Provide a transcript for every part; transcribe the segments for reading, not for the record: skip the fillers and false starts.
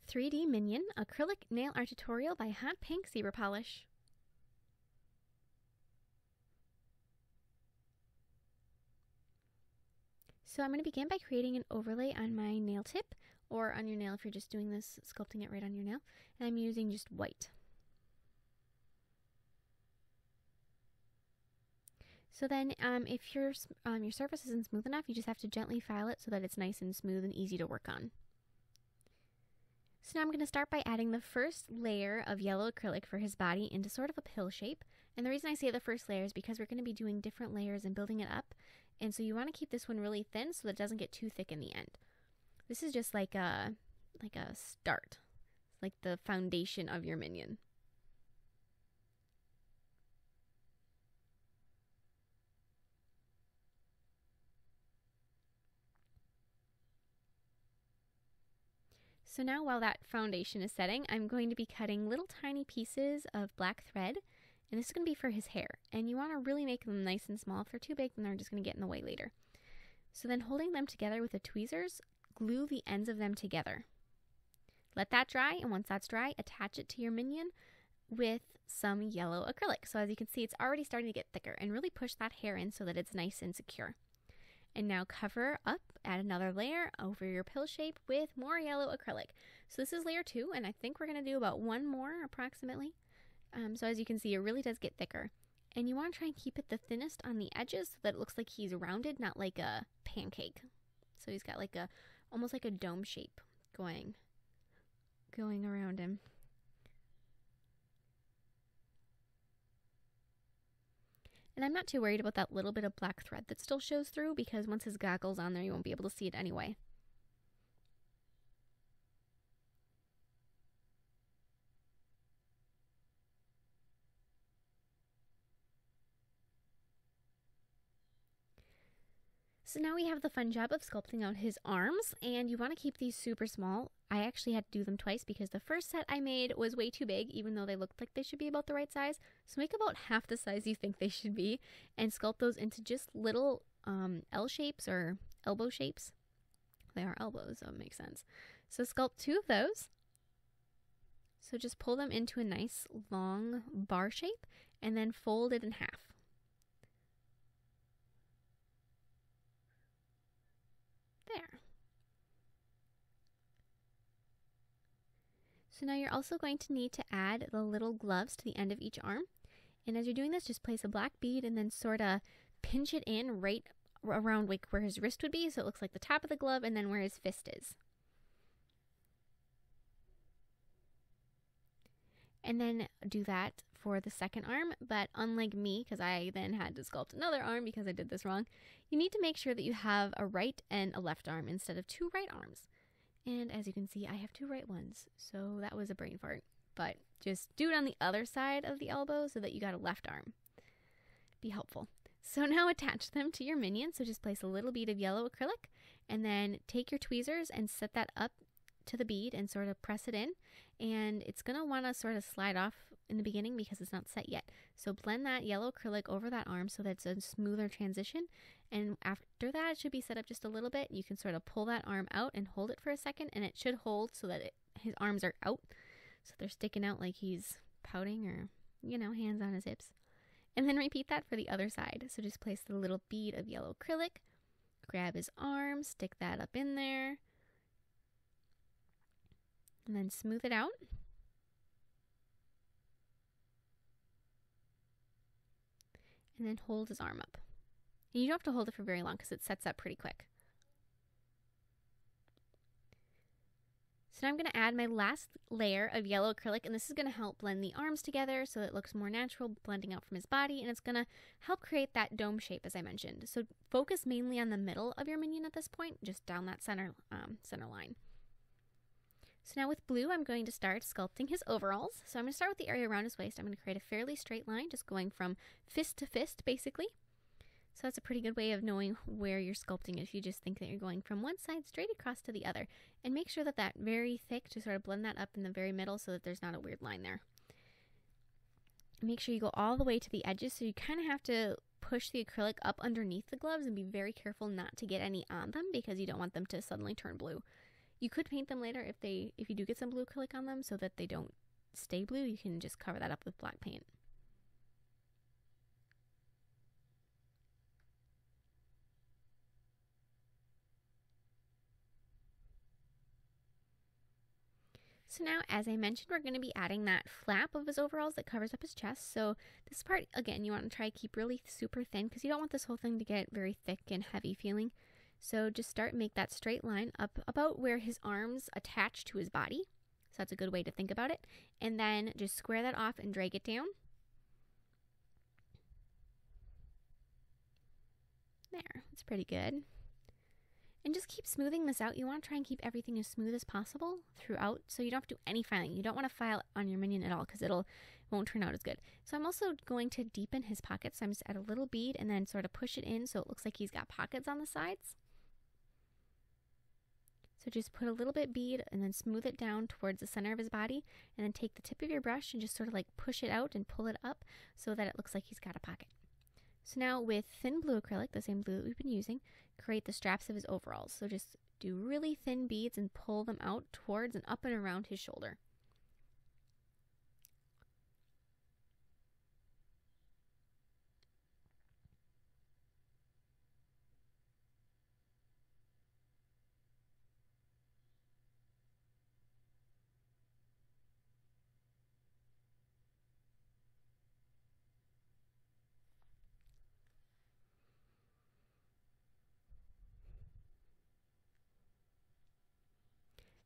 3D Minion Acrylic Nail Art Tutorial by Hotpinkzebrapolish. So I'm going to begin by creating an overlay on my nail tip, or on your nail if you're just doing this, sculpting it right on your nail, and I'm using just white. So then if your surface isn't smooth enough, you just have to gently file it so that it's nice and smooth and easy to work on. So now I'm going to start by adding the first layer of yellow acrylic for his body into sort of a pill shape. And the reason I say the first layer is because we're going to be doing different layers and building it up. And so you want to keep this one really thin so that it doesn't get too thick in the end. This is just like a start, like the foundation of your minion. So now while that foundation is setting, I'm going to be cutting little tiny pieces of black thread, and this is going to be for his hair. And you want to really make them nice and small. If they're too big, then they're just going to get in the way later. So then holding them together with the tweezers, glue the ends of them together. Let that dry, and once that's dry, attach it to your minion with some yellow acrylic. So as you can see, it's already starting to get thicker, and really push that hair in so that it's nice and secure. And now cover up, add another layer over your pill shape with more yellow acrylic. So this is layer 2, and I think we're going to do about one more approximately. So as you can see, it really does get thicker. And you want to try and keep it the thinnest on the edges so that it looks like he's rounded, not like a pancake. So he's got like almost like a dome shape going around him. And I'm not too worried about that little bit of black thread that still shows through, because once his goggle's on there, you won't be able to see it anyway. So now we have the fun job of sculpting out his arms, and you want to keep these super small. I actually had to do them twice because the first set I made was way too big, even though they looked like they should be about the right size. So make about half the size you think they should be, and sculpt those into just little L shapes or elbow shapes. They are elbows, so it makes sense. So sculpt 2 of those. So just pull them into a nice long bar shape, and then fold it in half. There. So now you're also going to need to add the little gloves to the end of each arm. And as you're doing this, just place a black bead and then sort of pinch it in right around like where his wrist would be, so it looks like the top of the glove, and then where his fist is. And then do that for the second arm, but unlike me, because I then had to sculpt another arm because I did this wrong, you need to make sure that you have a right and a left arm instead of 2 right arms. And as you can see, I have 2 right ones, so that was a brain fart. But just do it on the other side of the elbow so that you got a left arm. Be helpful. So now attach them to your minion, so just place a little bead of yellow acrylic, and then take your tweezers and set that up to the bead and sort of press it in, and it's going to want to sort of slide off in the beginning because it's not set yet. So blend that yellow acrylic over that arm so that it's a smoother transition, and after that it should be set up just a little bit. You can sort of pull that arm out and hold it for a second, and it should hold so that his arms are out, so they're sticking out like he's pouting, or hands on his hips. And then repeat that for the other side. So just place the little bead of yellow acrylic, grab his arm, stick that up in there, and then smooth it out. And then hold his arm up. And you don't have to hold it for very long because it sets up pretty quick. So now I'm going to add my last layer of yellow acrylic, and this is going to help blend the arms together so that it looks more natural, blending out from his body, and it's going to help create that dome shape as I mentioned. So focus mainly on the middle of your minion at this point, just down that center line. So now with blue, I'm going to start sculpting his overalls. So I'm going to start with the area around his waist. I'm going to create a fairly straight line, just going from fist to fist, basically. So that's a pretty good way of knowing where you're sculpting if you just think that you're going from one side straight across to the other. And make sure that that's very thick to sort of blend that up in the very middle so that there's not a weird line there. Make sure you go all the way to the edges, so you kind of have to push the acrylic up underneath the gloves and be very careful not to get any on them because you don't want them to suddenly turn blue. You could paint them later if you do get some blue acrylic on them so that they don't stay blue. You can just cover that up with black paint. So now, as I mentioned, we're going to be adding that flap of his overalls that covers up his chest. So this part, again, you want to try to keep really super thin because you don't want this whole thing to get very thick and heavy feeling. So just make that straight line up about where his arms attach to his body. So that's a good way to think about it. And then just square that off and drag it down. There, that's pretty good. And just keep smoothing this out. You want to try and keep everything as smooth as possible throughout, so you don't have to do any filing. You don't want to file on your minion at all because won't turn out as good. So I'm also going to deepen his pockets. So I'm just add a little bead and then sort of push it in so it looks like he's got pockets on the sides. So just put a little bit bead and then smooth it down towards the center of his body, and then take the tip of your brush and just sort of like push it out and pull it up so that it looks like he's got a pocket. So now with thin blue acrylic, the same blue that we've been using, create the straps of his overalls. So just do really thin beads and pull them out towards and up and around his shoulder.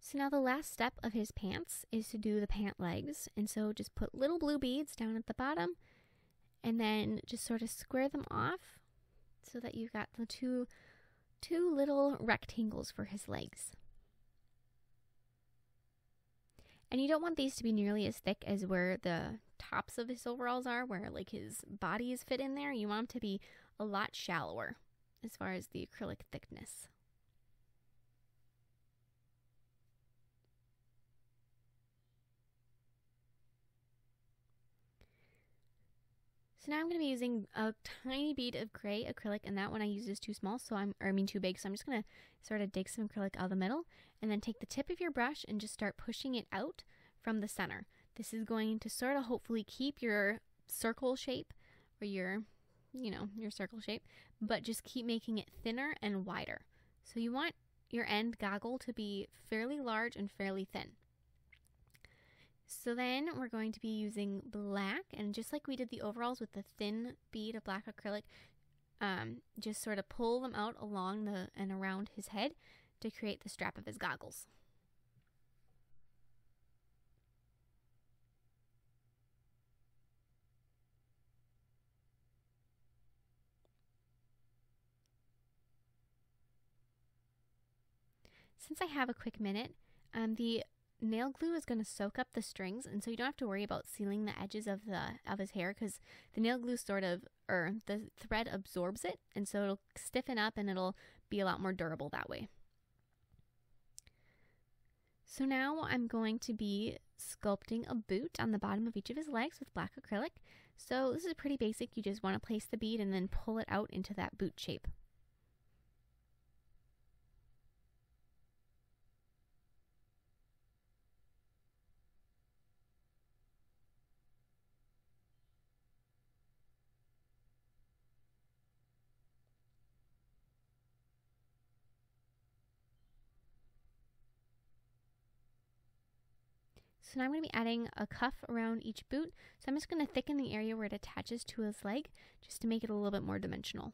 So now the last step of his pants is to do the pant legs. And so just put little blue beads down at the bottom and then just sort of square them off so that you've got the two little rectangles for his legs. And you don't want these to be nearly as thick as where the tops of his overalls are, where like his body is fit in there. You want them to be a lot shallower as far as the acrylic thickness. So now I'm going to be using a tiny bead of gray acrylic, and that one I use is too small, so too big. So I'm just going to sort of dig some acrylic out of the middle, and then take the tip of your brush and just start pushing it out from the center. This is going to sort of hopefully keep your circle shape, or your circle shape, but just keep making it thinner and wider. So you want your end goggle to be fairly large and fairly thin. So then we're going to be using black, and just like we did the overalls with the thin bead of black acrylic, just sort of pull them out along and around his head to create the strap of his goggles. Since I have a quick minute, the nail glue is going to soak up the strings, and so you don't have to worry about sealing the edges of his hair, because the nail glue the thread absorbs it, and so it'll stiffen up and it'll be a lot more durable that way. So now I'm going to be sculpting a boot on the bottom of each of his legs with black acrylic. So this is pretty basic. You just want to place the bead and then pull it out into that boot shape. So now I'm going to be adding a cuff around each boot. So I'm just going to thicken the area where it attaches to his leg just to make it a little bit more dimensional.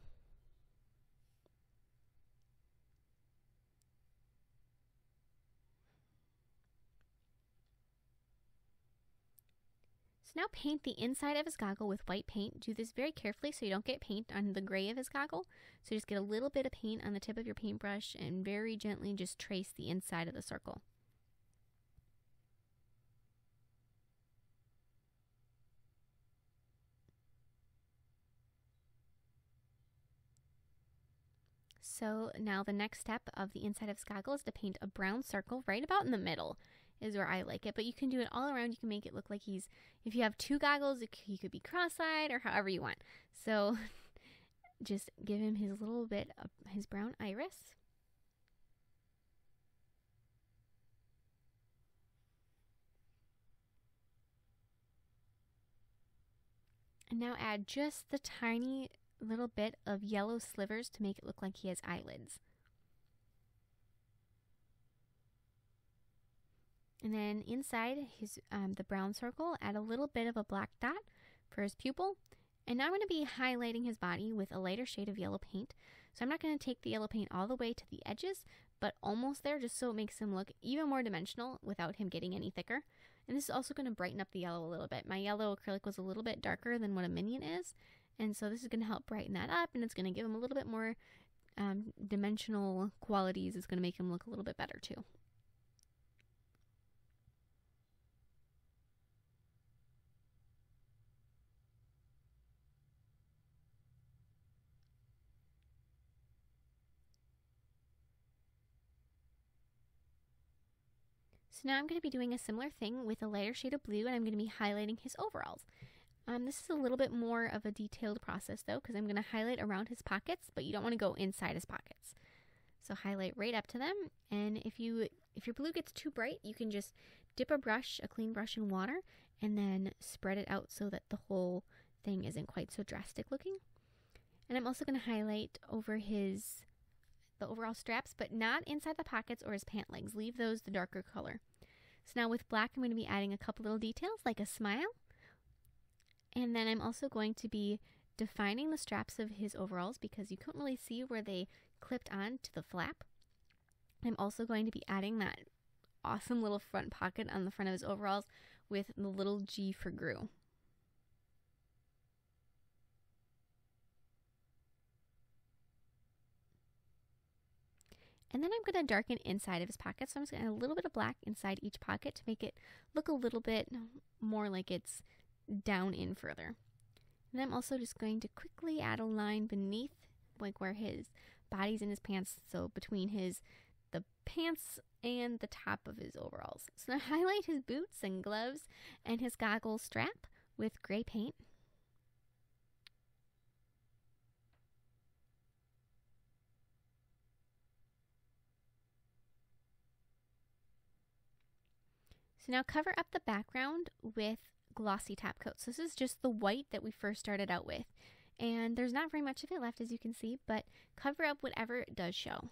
So now paint the inside of his goggle with white paint. Do this very carefully so you don't get paint on the gray of his goggle. So just get a little bit of paint on the tip of your paintbrush and very gently just trace the inside of the circle. So now the next step of the inside of his goggle is to paint a brown circle right about in the middle is where I like it. But you can do it all around. You can make it look like if you have two goggles, he could be cross-eyed or however you want. So just give him his little bit of his brown iris. And now add just the tiny little bit of yellow slivers to make it look like he has eyelids. And then inside his the brown circle, add a little bit of a black dot for his pupil. And now I'm going to be highlighting his body with a lighter shade of yellow paint. So I'm not going to take the yellow paint all the way to the edges, but almost there, just so it makes him look even more dimensional without him getting any thicker. And this is also going to brighten up the yellow a little bit. My yellow acrylic was a little bit darker than what a Minion is, and so this is going to help brighten that up, and it's going to give him a little bit more dimensional qualities. It's going to make him look a little bit better too. So now I'm going to be doing a similar thing with a lighter shade of blue, and I'm going to be highlighting his overalls. This is a little bit more of a detailed process though, because I'm going to highlight around his pockets, but you don't want to go inside his pockets. So highlight right up to them, and if your blue gets too bright, you can just dip a clean brush in water, and then spread it out so that the whole thing isn't quite so drastic looking. And I'm also going to highlight over the overall straps, but not inside the pockets or his pant legs. Leave those the darker color. So now with black, I'm going to be adding a couple little details like a smile. And then I'm also going to be defining the straps of his overalls because you couldn't really see where they clipped on to the flap. I'm also going to be adding that awesome little front pocket on the front of his overalls with the little G for Gru. And then I'm going to darken inside of his pocket. So I'm just going to add a little bit of black inside each pocket to make it look a little bit more like it's down in further. And I'm also just going to quickly add a line beneath, like where his body's in his pants. So between the pants and the top of his overalls. So now highlight his boots and gloves and his goggle strap with gray paint. So now cover up the background with glossy top coat. So this is just the white that we first started out with. And there's not very much of it left, as you can see, but cover up whatever it does show.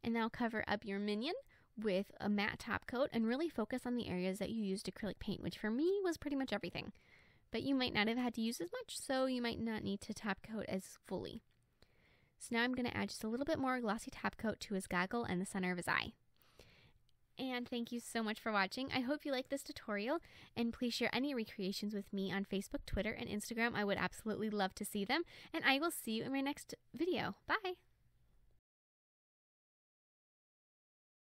And now cover up your Minion with a matte top coat and really focus on the areas that you used acrylic paint, which for me was pretty much everything. But you might not have had to use as much, so you might not need to top coat as fully. So now I'm going to add just a little bit more glossy top coat to his goggle and the center of his eye. And thank you so much for watching. I hope you like this tutorial, and please share any recreations with me on Facebook, Twitter, and Instagram. I would absolutely love to see them, and I will see you in my next video. Bye!